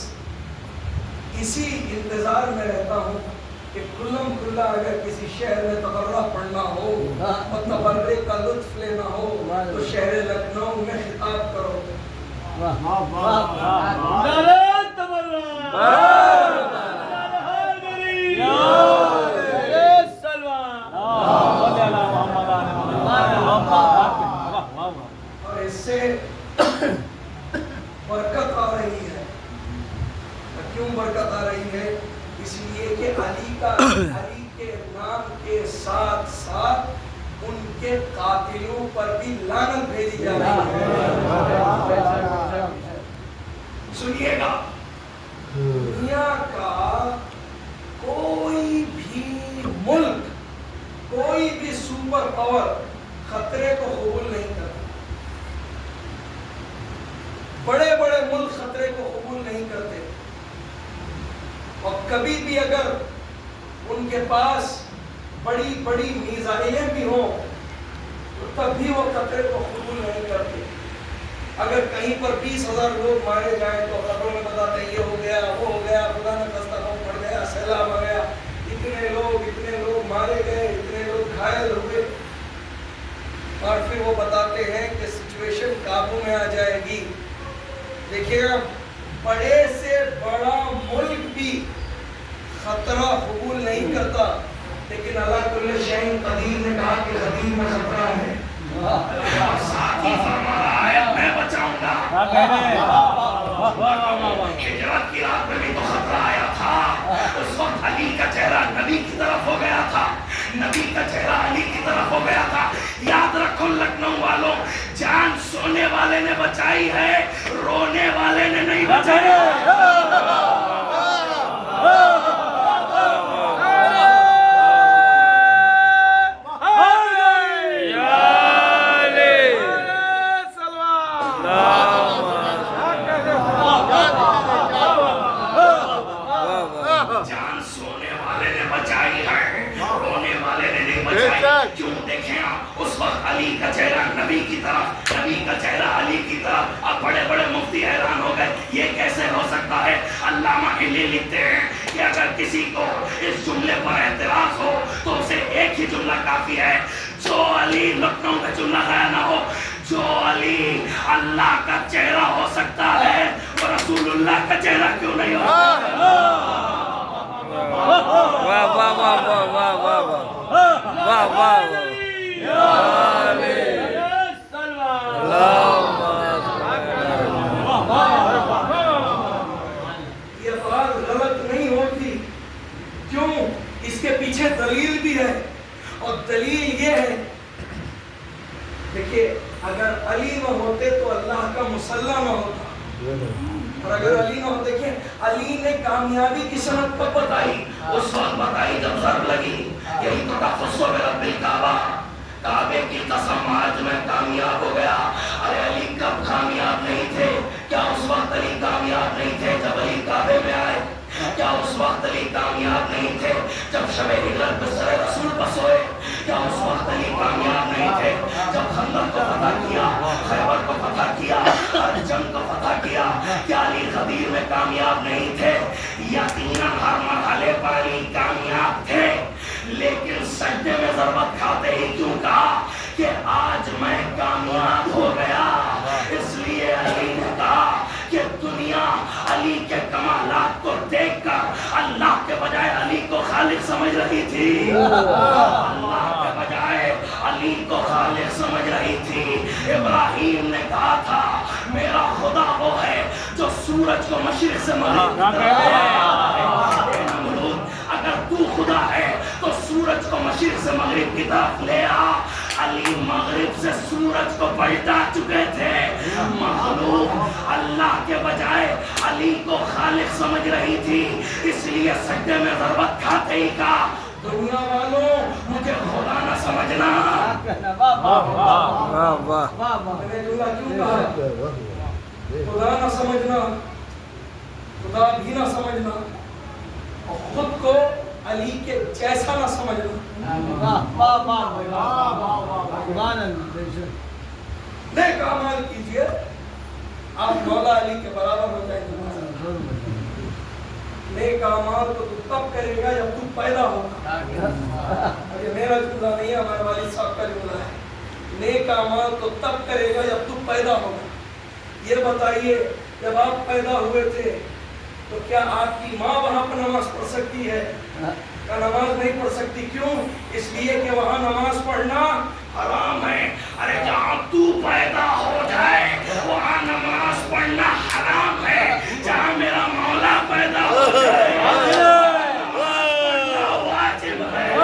اسی انتظار میں رہتا ہوں کہ کلم کھلا اگر کسی شہر میں تبرہ پڑھنا ہو اور تبرے کا لطف لینا ہو تو شہر لکھنؤ میں خطاب کرو. اور اس سے برکت آ رہی ہے. کیوں برکت آ رہی ہے؟ اس لیے کہ علی کے نام کے ساتھ ساتھ ان کے قاتلوں پر بھی لعنت بھیجی جا رہی ہے. سنیے گا دنیا کا کوئی بھی ملک کوئی بھی سپر پاور خطرے کو قبول نہیں کرتا. بڑے بڑے ملک خطرے کو قبول نہیں کرتے اور کبھی بھی اگر ان کے پاس بڑی بڑی میزائلیں بھی ہوں تو تب بھی وہ خطرے کو قبول نہیں کرتے. اگر کہیں پر 20,000 لوگ مارے جائیں تو خبروں میں بتاتے ہیں یہ ہو گیا وہ ہو گیا خدا نے خستہ قوم پڑ گیا سیلاب آ گیا اتنے لوگ مارے گئے اتنے لوگ گھائل ہوئے اور پھر وہ بتاتے ہیں کہ سچویشن قابو میں آ جائے گی. دیکھیے گا بڑے سے بڑا ملک بھی خطرہ قبول نہیں کرتا لیکن اللہ کل شیء قدیر نے کہا کہ قدیر میں خطرہ ہے. ساتھی فرما رہا ہے میں بچاؤں گا. ہجرت کی رات میں بھی تو خطرہ آیا تھا. اس وقت علی کا چہرہ نبی کی طرف ہو گیا تھا, نبی کا چہرہ علی کی طرف ہو گیا تھا. یاد رکھو لکھنؤ والوں, جان سونے والے نے بچائی ہے, رونے والے نے نہیں بچائی. علی کا چہرہ نبی کی طرف، نبی کا چہرہ علی کی طرف. اب بڑے بڑے مفتی حیران ہو گئے یہ کیسے ہو سکتا ہے. علامہ ہلی لکھتے ہیں کہ اگر کسی کو اس جملے پر اعتراض ہو تو اسے ایک ہی جملہ کافی ہے، جو علی لکھنؤ کا جملہ غیر نہ ہو، جو علی اللہ کا چہرہ ہو سکتا ہے وہ رسول اللہ کا چہرہ کیوں نہیں ہو سکتا. واہ واہ واہ واہ واہ واہ واہ واہ واہ. یہ بات غلط نہیں ہوتی. کیوں؟ اس کے پیچھے دلیل بھی ہے، اور دلیل یہ ہے، دیکھیے اگر علی نہ ہوتے تو اللہ کا مصلی نہ ہوتا، اور اگر علی نہ ہو، دیکھیں علی نے کامیابی کی صنعت کب بتائی؟ اس وقت بتائی جب ضرب لگی. یہی تو تخصص رب الکعبہ، کعبے کی قسم آج میں کامیاب ہو گیا. ارے علی کب کامیاب نہیں تھے؟ کیا اس وقت علی کامیاب نہیں تھے جب علی کعبے میں آئے؟ کیا اس وقت علی کامیاب نہیں تھے جب شب ہجرت پر سر رسول پر سوئے؟ کیا اس وقت علی کامیاب نہیں تھے جب خندق کو فتح کیا، خیبر کو فتح کیا، ہر جنگ کو فتح کیا؟ کیا علی غدیر میں کامیاب نہیں تھے؟ یقیناً ہر مرحلے پر علی کامیاب تھے، لیکن سجدے میں ضربت کھاتے ہی کیوں کہا کہ آج میں کامیاب ہو گیا؟ اس لیے علی نے کہا کہ دنیا علی کے کمالات کو دیکھ کر اللہ کے بجائے علی کو خالق سمجھ رہی تھی، اللہ کے بجائے علی کو خالق سمجھ رہی تھی. ابراہیم نے کہا تھا میرا خدا وہ ہے جو سورج کو مشرق سے مغرب کی طرف لے آیا ہے. اگر تو خدا ہے تو سورج کو مشرق سے مغرب کی طرف لے آ. علی مغرب سے سورج کو پلٹا چکے تھے. مخلوق اللہ کے بجائے علی کو خالق سمجھ رہی تھی، اس لیے سجدے میں ضربت کھاتے ہی کہا دنیا والوں مجھے خدا نہ سمجھنا. واہ واہ. میں نے جملہ کیوں کہا؟ خدا نہ سمجھنا، خدا بھی نہ سمجھنا، اور خود کو علی کے جیسا نہ سمجھنا. نیک اعمال کیجئے آپ مولا علی کے برابر ہو جائیں گے. نیک اعمال تو تب کرے گا جب تو پیدا ہوگا. یہ میرا جملہ نہیں ہے، ہمارے والد صاحب کا جملہ ہے. نیک اعمال تو تب کرے گا جب تو پیدا ہوگا. یہ بتائیے جب آپ پیدا ہوئے تھے تو کیا آپ کی ماں وہاں پر نماز پڑھ سکتی ہے؟ کیا نماز نہیں پڑھ سکتی؟ کیوں؟ اس لیے کہ وہاں نماز پڑھنا حرام ہے. ارے جہاں تو پیدا ہو جائے وہاں نماز پڑھنا حرام ہے. جہاں میرا مولا پیدا ہو جائے نماز پڑھنا واجب ہے.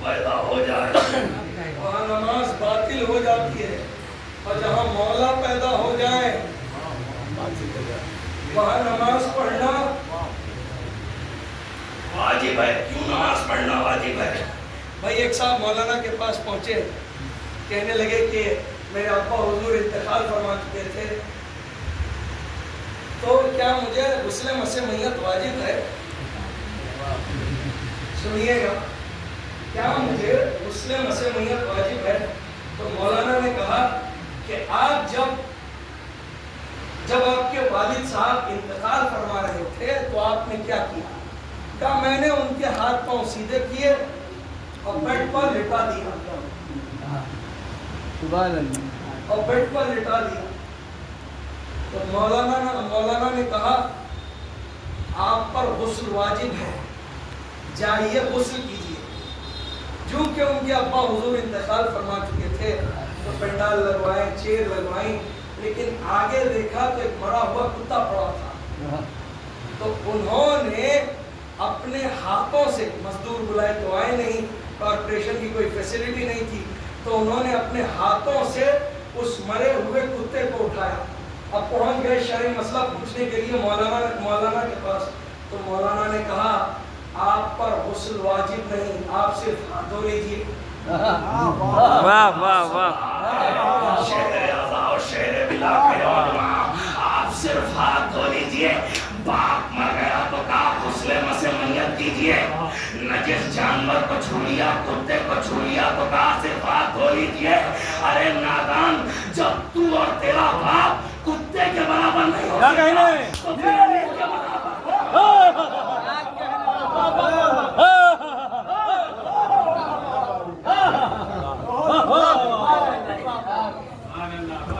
پیدا ہو جائے وہاں نماز باطل ہو جاتی ہے، اور جہاں مولا پیدا ہو جائے وہاں نماز پڑھنا واجب ہے. کیوں نماز پڑھنا واجب ہے؟ بھائی ایک صاحب مولانا کے پاس پہنچے، کہنے لگے کہ میرے ابا حضور انتقال فرما چکے تھے، تو کیا مجھے غسل مسح میت واجب ہے؟ سنیے گا، کیا مجھے غسل مسح میت واجب ہے؟ تو مولانا نے کہا کہ آپ جب آپ کے والد صاحب انتقال فرما رہے تھے تو آپ نے کیا کیا؟ کہا میں نے ان کے ہاتھ پاؤں سیدھے کیے اور بیڈ پر لٹا دیا، اور بیڈ پر لٹا دیا. تو مولانا نے کہا آپ پر غسل واجب ہے، جائیے غسل کیجیے. چونکہ ان کے ابا حضور انتقال فرما چکے تھے تو پنڈال لگوائے، چیر لگوائیں، لیکن آگے دیکھا تو ایک مرا ہوا کتا پڑا تھا. تو انہوں نے اپنے ہاتھوں سے، مزدور بلائے تو آئے نہیں، کارپوریشن کی کوئی فیسلٹی نہیں تھی، تو انہوں نے اپنے ہاتھوں سے اس مرے ہوئے کتے کو اٹھایا. اب پہنچ گئے شرعی مسئلہ پوچھنے کے لیے مولانا کے پاس. تو مولانا نے کہا آپ پر غسل واجب نہیں، آپ صرف ہاتھ دھو لیجیے۔ واہ واہ واہ، شہر اعضاء اور شہر بلا کے علماء، آپ صرف ہاتھ دھو لیجئے۔ باپ مر گیا تو کہا غسل مس میت کیجئے۔ نجس جانور کو چھو لیا، کتے کو چھو لیا تو کہا صرف ہاتھ دھو لیجئے۔ ارے نادان، جب تو اور تیرا باپ کتے کے برابر نہیں ہو سکتا تو پھر علی کے برابر۔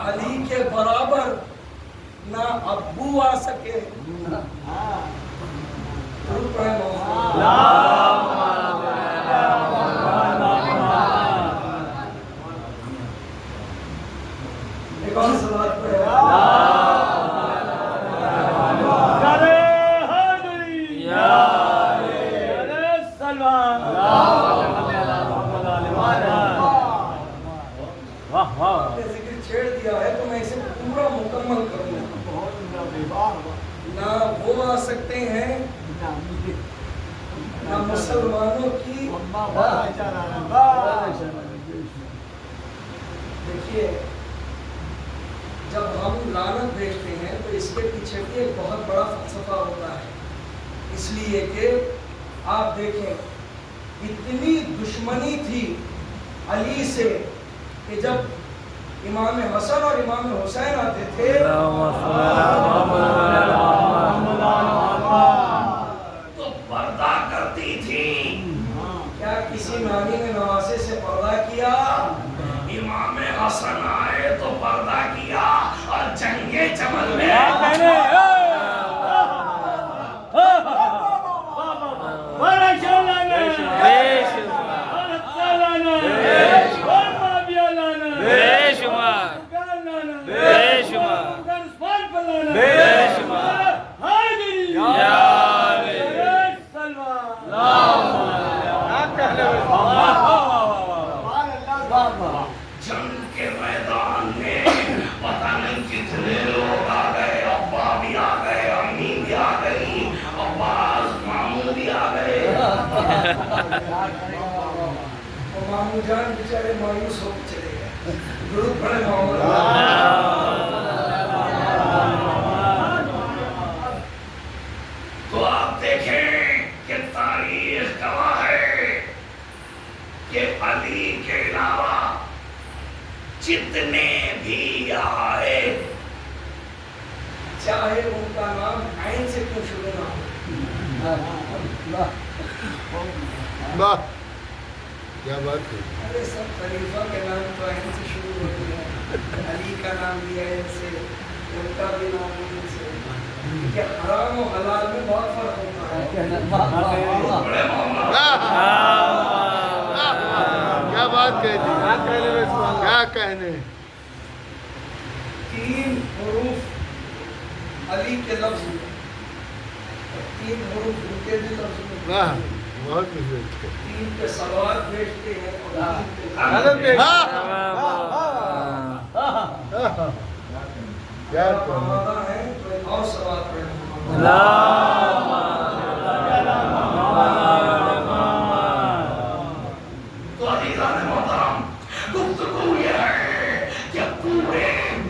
علی کے برابر نہ ابو آ سکے۔ درود پڑھیں محمد۔ ایک اور صلوات پڑھیں۔ آپ نے ذکر چھیڑ دیا ہے تو میں اسے پورا مکمل کروں گا۔ نہ وہ آ سکتے ہیں نہ مسلمانوں کی۔ دیکھیے جب ہم لعنت بھیجتے ہیں تو اس کے پیچھے بھی ایک بہت بڑا فلسفہ ہوتا ہے، اس لیے کہ آپ دیکھیں اتنی دشمنی تھی علی سے کہ جب امام حسن اور امام حسین آتے تھے تو پردہ کرتی تھی۔ کیا کسی نانی نے نواسے سے پردہ کیا؟ امام حسن آئے تو پردہ کیا اور جنگ جمل میں جنگ کے میدان میں پتہ نہیں کتنے لوگ آ گئے، ابا بھی آ گئے، امی بھی آ گئی، عباس ماموں بھی آ گئے۔ ماموں جان بیچارے مایوس ہو کے چلے گئے۔ درود پڑھیں محمد۔ تو آپ دیکھیں کہ تاریخ گواہ ہے کہ علی کے علاوہ جتنے بھی آئے چاہے ان کا نام عین سے کیوں شروع نہ ہو۔ کیا بات ہے؟ ارے سب خلیفہ کے نام تو عین سے شروع ہوتے ہیں، علی کا نام بھی عین سے، ان کا بھی نام عین سے۔ کہ حرام و حلال میں بہت فرق ہوتا ہے۔ کیا بات کہہ دی، کیا کہنے۔ 3 حروف علی کے لفظ میں اور 3 حروف ان کے بھی لفظ میں، واہ بہت خوشی۔ 3 پہ صلوات بھیجتے ہیں اور 3 پہ کیا آمادہ ہیں تو ایک اور صلوات پڑھیں۔ تو عزیزان محترم، گفتگو یہ ہے کہ پورے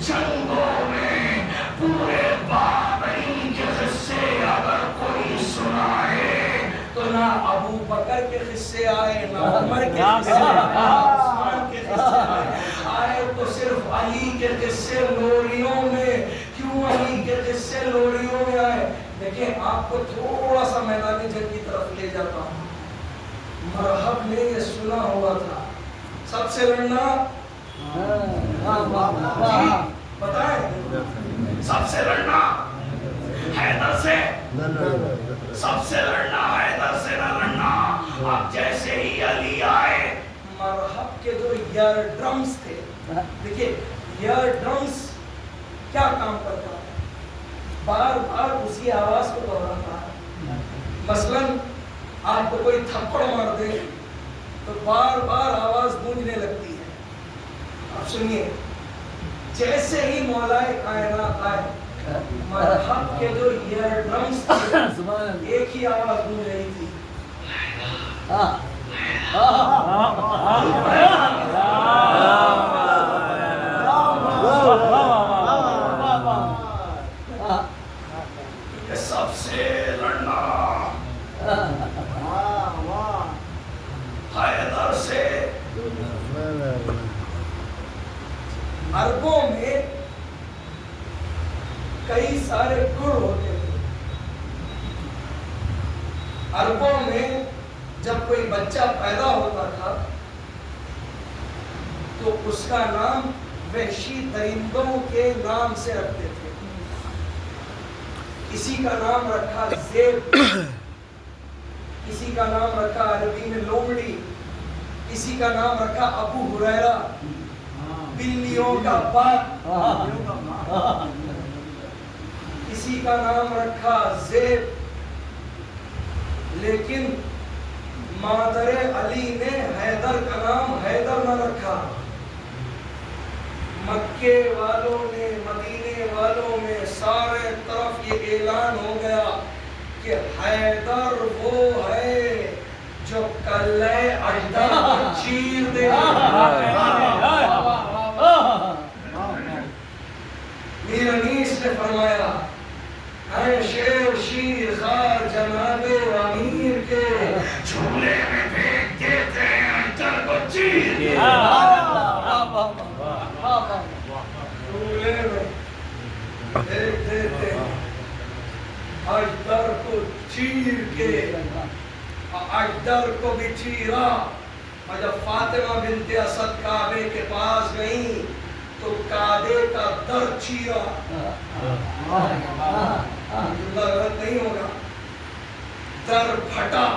جنگوں میں پورے بابری کے قصے اگر کوئی سنائے تو نہ ابو بکر کے قصے آئے، نہ عمر کے قصے آئے، عثمان کے قصے آئے تو صرف علی کے قصے لوریوں میں۔ کیوں علی کے قصے لوریوں میں آئے؟ دیکھیں آپ کو تھوڑا سا میدان جنگ کی طرف لے جاتا ہوں۔ مرحب نے یہ سنا ہوا تھا سب سے لڑنا، جی بتائیں، سب سے لڑنا حیدر سے، سب سے لڑنا حیدر سے نہ لڑنا۔ اب جیسے ہی علی آئے، مرحب کے جو ایئر ڈرمز تھے، دیکھیں ایئر ڈرمز کیا کام کرتا ہے؟ بار بار اسی آواز کو دہراتا ہے۔ مثلاً آپ کو کوئی تھپڑ مار دے تو بار بار آواز گونجنے لگتی ہے۔ اب سنیے، جیسے ہی مولائے کائنات آئے، مرحب کے جو ایئر ڈرمز تھے ایک ہی آواز گونج رہی تھی، کہ سب سے لڑنا حیدر سے. عربوں میں کئی سارے گڑ ہوتے تھے. عربوں میں جب کوئی بچہ پیدا ہوتا تھا تو اس کا نام وحشی درندوں کے نام سے رکھتے تھے. کسی کا نام رکھا زیب، کسی کا نام رکھا عربی میں لومڑی، کسی کا نام رکھا ابو ہریرہ، بلیوں کا باپ، کسی کا نام رکھا زیب. لیکن مادر علی نے حیدر کا نام حیدر نہ رکھا. مکے والوں نے، مدینے والوں میں سارے طرف یہ اعلان ہو گیا کہ حیدر وہ ہے جو کلے اجدر کو چیر دے. میر انیس نے فرمایا اے شیر شیر خار جناب امیر کے جھولے میں پھینک دیتے ہیں اجدر کو چیر. جھولے میں پھینک دیتے ہیں اجدر کو چیر کے. اجدر کو بھی چیرا. اور جب فاطمہ بنت اسد کعبے کے پاس گئیں تو کعبے کا در چیرا. جملہ غلط نہیں ہوگا. در پھٹا.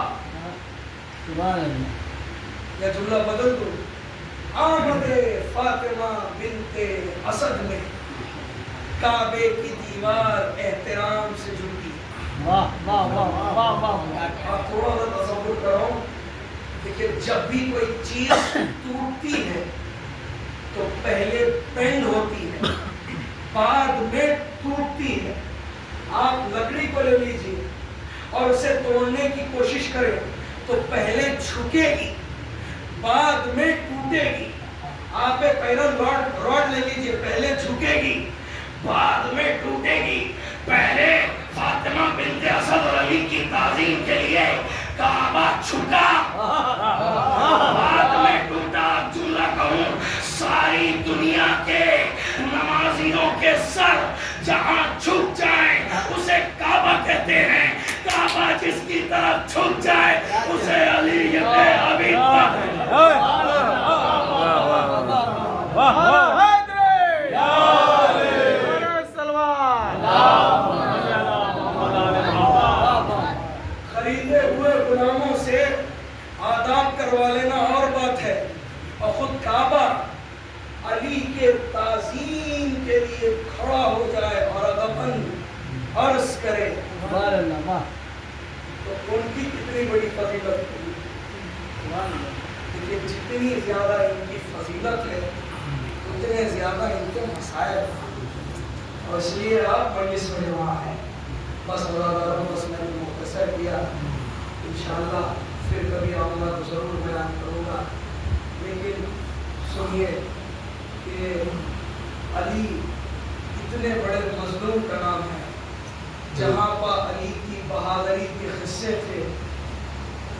یا جملہ بدل دو. آمد فاطمہ بنت اسد میں کعبے کی دیوار احترام سے جھکی. آپ تھوڑا سا تصور کرو. دیکھیں جب بھی کوئی چیز ٹوٹتی ہے تو پہلے بینڈ ہوتی ہے، بعد میں ٹوٹتی ہے. آپ لکڑی کو لے لیجیے اور اسے توڑنے کی کوشش کریں تو پہلے جھکے گی، بعد میں ٹوٹے گی. آپ ایک آئرن راڈ لے لیجیے، پہلے جھکے گی، بعد میں ٹوٹے گی. پہلے فاطمہ بنت اسد اور علی کی تعظیم کے لیے کعبہ چھکا، بعد میں ٹوٹا. جملہ کہوں ساری دنیا کے نمازیوں کے سر جہاں جھک جائیں اسے کعبہ کہتے ہیں. کعبہ جس کی طرف جھک جائے اسے علی ابی خریدے ہوئے غلاموں سے آداب کروا لینا اور بات ہے، اور خود کعبہ علی کے تعظیم کے لیے کھڑا ہو جائے اور ادباً عرض کرے تو ان کی کتنی بڑی فضیلت ہوگی. لیکن جتنی زیادہ ان کی فضیلت ہے اتنے زیادہ ان کے مسائل ہیں. اور اس لیے آپ مجلس میں جمع ہیں. بس اللہ بس میں نے مختصر کیا. انشاءاللہ پھر کبھی آؤں گا تو ضرور بیان کروں گا. لیکن سنیے کہ علی اتنے بڑے مظلوم کا نام ہے. جہاں پر علی کی بہادری کے قصے تھے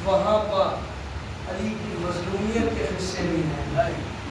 وہاں پر علی کی مظلومیت کے قصے بھی ہیں.